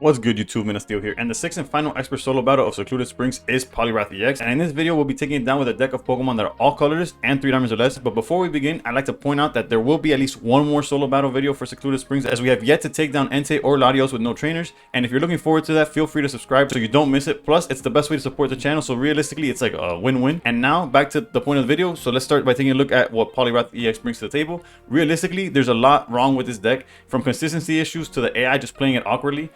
What's good, YouTube? Steel here, and the 6th and final expert solo battle of Secluded Springs is Poliwrath EX, and in this video we'll be taking it down with a deck of Pokemon that are all colorless and 3 diamonds or less. But before we begin, I'd like to point out that there will be at least one more solo battle video for Secluded Springs, as we have yet to take down Entei or Latios with no trainers. And if you're looking forward to that, feel free to subscribe so you don't miss it. Plus, it's the best way to support the channel, so realistically it's like a win-win. And now back to the point of the video. So let's start by taking a look at what Poliwrath EX brings to the table. Realistically, there's a lot wrong with this deck, from consistency issues to the AI just playing it awkwardly.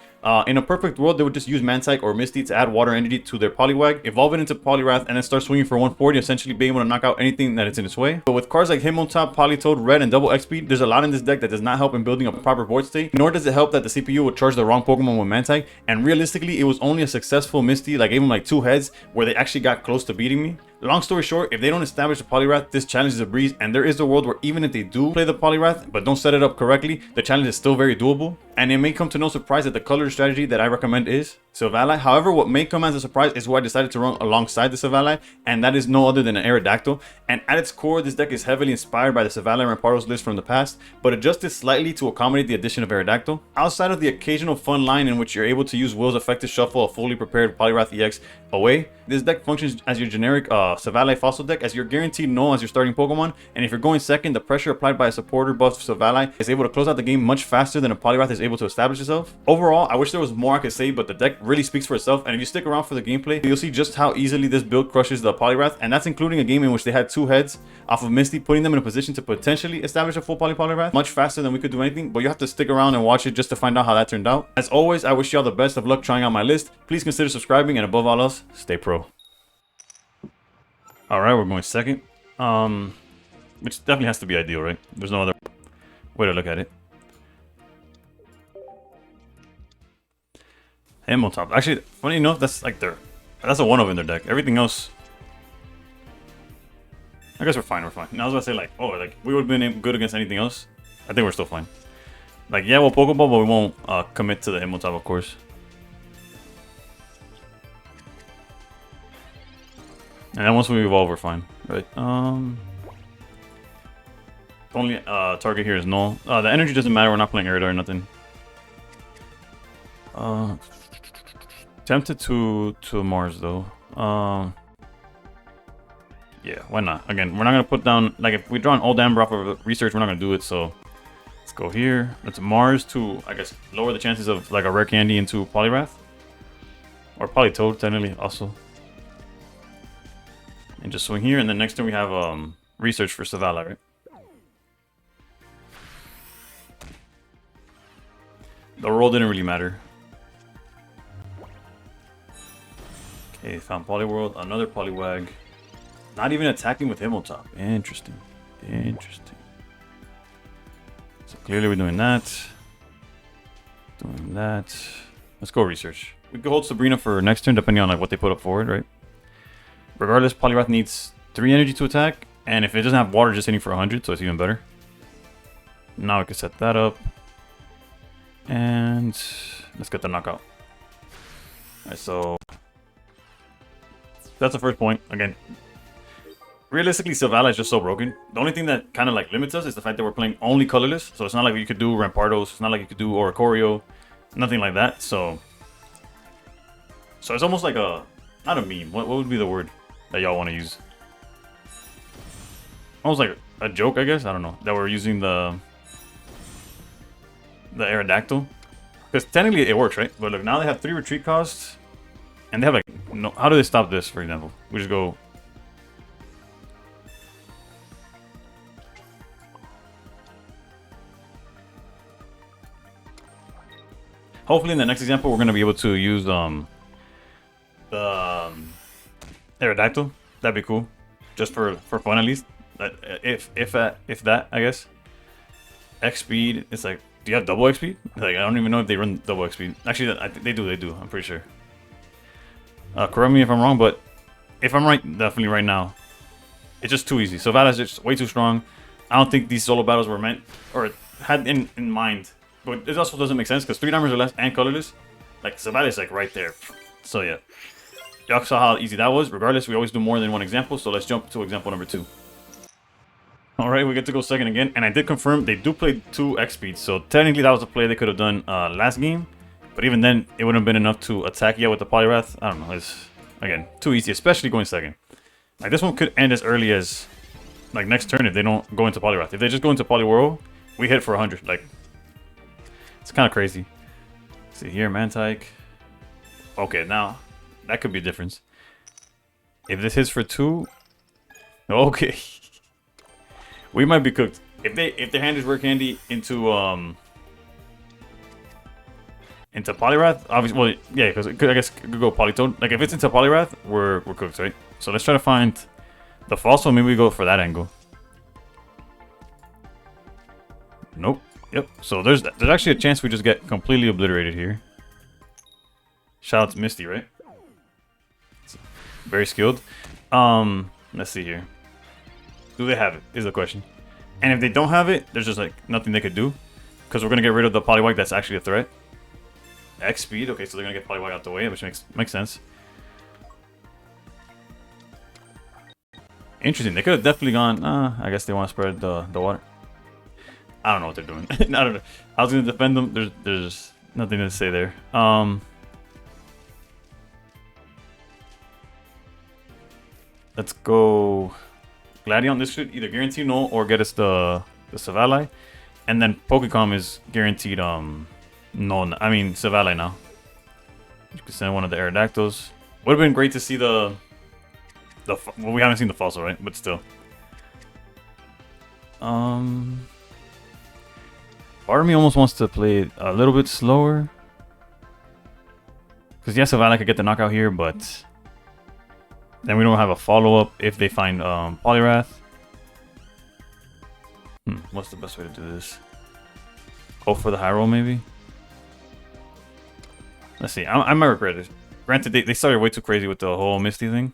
In a perfect world, they would just use Mantike or Misty to add water energy to their Poliwag, evolve it into Poliwrath, and then start swinging for 140, essentially being able to knock out anything that is in its way. But with cards like Hitmontop, Politoed, Red, and double XP, there's a lot in this deck that does not help in building a proper board state, nor does it help that the CPU would charge the wrong Pokemon with Mantike. And realistically, it was only a successful Misty that gave him like 2 heads where they actually got close to beating me. Long story short, if they don't establish the Poliwrath, this challenge is a breeze, and there is a world where even if they do play the Poliwrath but don't set it up correctly, the challenge is still very doable. And it may come to no surprise that the color strategy that I recommend is Silvally. However, what may come as a surprise is who I decided to run alongside the Silvally, and that is no other than an Aerodactyl. And at its core, this deck is heavily inspired by the Silvally and Rampardos list from the past, but adjusted slightly to accommodate the addition of Aerodactyl. Outside of the occasional fun line in which you're able to use Will's effective shuffle a fully prepared Poliwrath EX away, this deck functions as your generic Silvally fossil deck, as you're guaranteed null as your starting Pokemon, and if you're going second, the pressure applied by a supporter buff Silvally is able to close out the game much faster than a Poliwrath is able to establish itself. Overall, I wish there was more I could say, but the deck really speaks for itself, and if you stick around for the gameplay, you'll see just how easily this build crushes the Poliwrath, and that's including a game in which they had 2 heads off of Misty, putting them in a position to potentially establish a full Poliwrath much faster than we could do anything. But you have to stick around and watch it just to find out how that turned out. As always, I wish y'all the best of luck trying out my list. Please consider subscribing, and above all else, stay pro. Alright, we're going second. Which definitely has to be ideal, right? There's no other way to look at it. Hitmontop. Actually, funny enough, that's like that's a 1-of in their deck. Everything else, I guess we're fine, we're fine. Now I was gonna say like, oh, like we would have been good against anything else. I think we're still fine. Like, yeah, we'll Pokeball, but we won't commit to the Hitmontop, of course. And then once we evolve, we're fine, right? Only target here is null. The energy doesn't matter. We're not playing Aerodactyl or nothing. Tempted to Mars though. Yeah, why not? Again, we're not gonna put down, like, if we draw an old Amber off of research, we're not gonna do it. So let's go here. Let's Mars to, I guess, lower the chances of like a rare candy into Poliwrath or Politoed technically also. And just swing here, and then next turn we have research for Silvally, right? The roll didn't really matter. Okay, found Poliworld, another Poliwag. Not even attacking with Hitmontop. Interesting. Interesting. So clearly we're doing that. Doing that. Let's go research. We could hold Sabrina for next turn depending on like what they put up forward, right? Regardless, Poliwrath needs 3 energy to attack, and if it doesn't have water, just hitting for 100, so it's even better. Now we can set that up, and let's get the knockout. Alright, so that's the first point. Again, realistically, Silvally is just so broken. The only thing that kind of like limits us is the fact that we're playing only colorless, so it's not like you could do Rampardos, it's not like you could do Oricorio, nothing like that. So it's almost like a, not a meme. What would be the word that y'all want to use? Almost like a joke, I guess. I don't know. That we're using the Aerodactyl. Because technically it works, right? But look, now they have 3 retreat costs. And they have like, no, how do they stop this, for example? We just go... Hopefully in the next example we're going to be able to use the Aerodactyl. That'd be cool, just for fun at least. If that, I guess. X speed. It's like, do you have double X speed? Like, I don't even know if they run double X speed. Actually, I think they do. They do. I'm pretty sure. Correct me if I'm wrong, but if I'm right, definitely right now, it's just too easy. So Silvalla's just way too strong. I don't think these solo battles were meant or had in mind. But it also doesn't make sense because 3 diamonds or less and colorless, like Silvalla's like right there. So yeah. Y'all saw how easy that was. Regardless, we always do more than 1 example, so let's jump to example number 2. Alright, we get to go second again, and I did confirm they do play 2 X speeds, so technically that was a play they could have done last game. But even then, it wouldn't have been enough to attack yet with the Poliwrath. I don't know. It's, again, too easy, especially going second. Like, this one could end as early as, like, next turn if they don't go into Poliwrath. If they just go into Poliwhirl, we hit for 100. Like, it's kind of crazy. Let's see here, Mantike. Okay, now, that could be a difference. If this hits for 2, okay. We might be cooked. If their hand is rare candy into Poliwrath, obviously, well, yeah, because I guess it could go Politoed. Like, if it's into Poliwrath, we're cooked, right? So let's try to find the fossil. Maybe we go for that angle. Nope. Yep. So there's actually a chance we just get completely obliterated here. Shout out to Misty, right? Very skilled. Let's see here. Do they have it? Is the question. And if they don't have it, there's just like nothing they could do, because we're gonna get rid of the Poliwag that's actually a threat. X speed. Okay, so they're gonna get Poliwag out the way, which makes sense. Interesting. They could have definitely gone. I guess they want to spread the water. I don't know what they're doing. I don't know. I was gonna defend them. There's nothing to say there. Let's go Gladion. This should either guarantee null or get us the Silvally. And then Pokecom is guaranteed null. I mean Silvally now. You could send one of the Aerodactyls. Would have been great to see well, we haven't seen the fossil, right? But still. Part of me almost wants to play it a little bit slower. Because yes, Silvally could get the knockout here, but then we don't have a follow-up if they find Poliwrath. What's the best way to do this? Go for the high roll, maybe? Let's see. I might regret it. Granted, they started way too crazy with the whole Misty thing.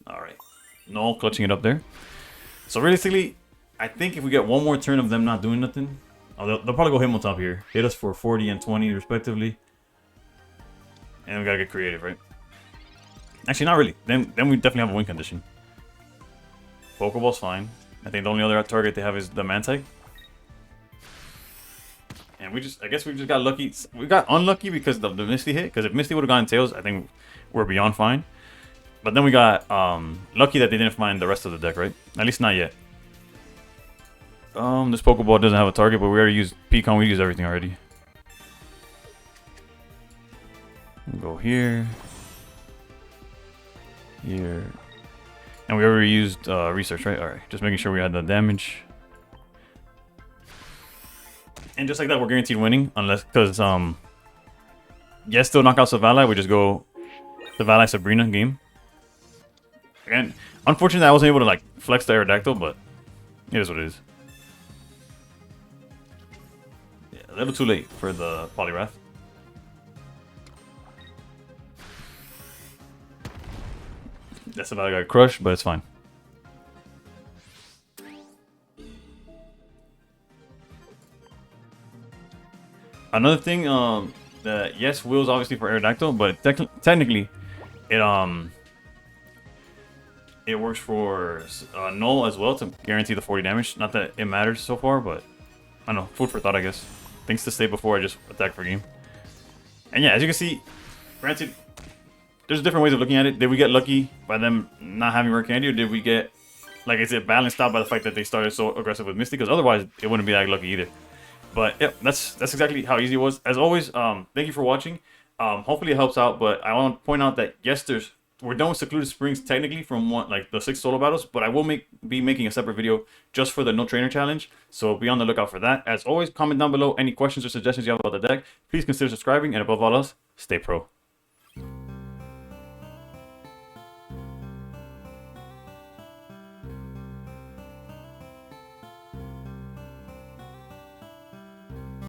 Alright. Null clutching it up there. So realistically, I think if we get one more turn of them not doing nothing, they'll probably go him on top here. Hit us for 40 and 20 respectively. And we gotta get creative, right? Actually, not really. Then we definitely have a win condition. Pokeball's fine. I think the only other target they have is the Mantike. And I guess we just got lucky. We got unlucky because the Misty hit. Because if Misty would have gone Tails, I think we're beyond fine. But then we got lucky that they didn't find the rest of the deck, right? At least not yet. This Pokeball doesn't have a target, but we already used Pecan. We used everything already. We'll go here. Here. And we already used research, right? Alright, just making sure we had the damage. And just like that, we're guaranteed winning. Unless, because, yes, still knock out Silvally. We just go Silvally Sabrina game. Again, unfortunately, I wasn't able to, like, flex the Aerodactyl, but it is what it is. Yeah, a little too late for the Poliwrath. That's about got crushed, but it's fine. Another thing, that yes, Will's obviously for Aerodactyl, but technically, it works for Null as well to guarantee the 40 damage. Not that it matters so far, but I don't know, food for thought, I guess. Things to say before I just attack for game. And yeah, as you can see, granted, there's different ways of looking at it. Did we get lucky by them not having rare candy, or did we get, like, is it balanced out by the fact that they started so aggressive with Misty? Because otherwise, it wouldn't be that lucky either. But yeah, that's exactly how easy it was. As always, thank you for watching. Hopefully it helps out. But I want to point out that yes, we're done with Secluded Springs technically from the 6 solo battles, but I will be making a separate video just for the No Trainer Challenge. So be on the lookout for that. As always, comment down below any questions or suggestions you have about the deck. Please consider subscribing, and above all else, stay pro.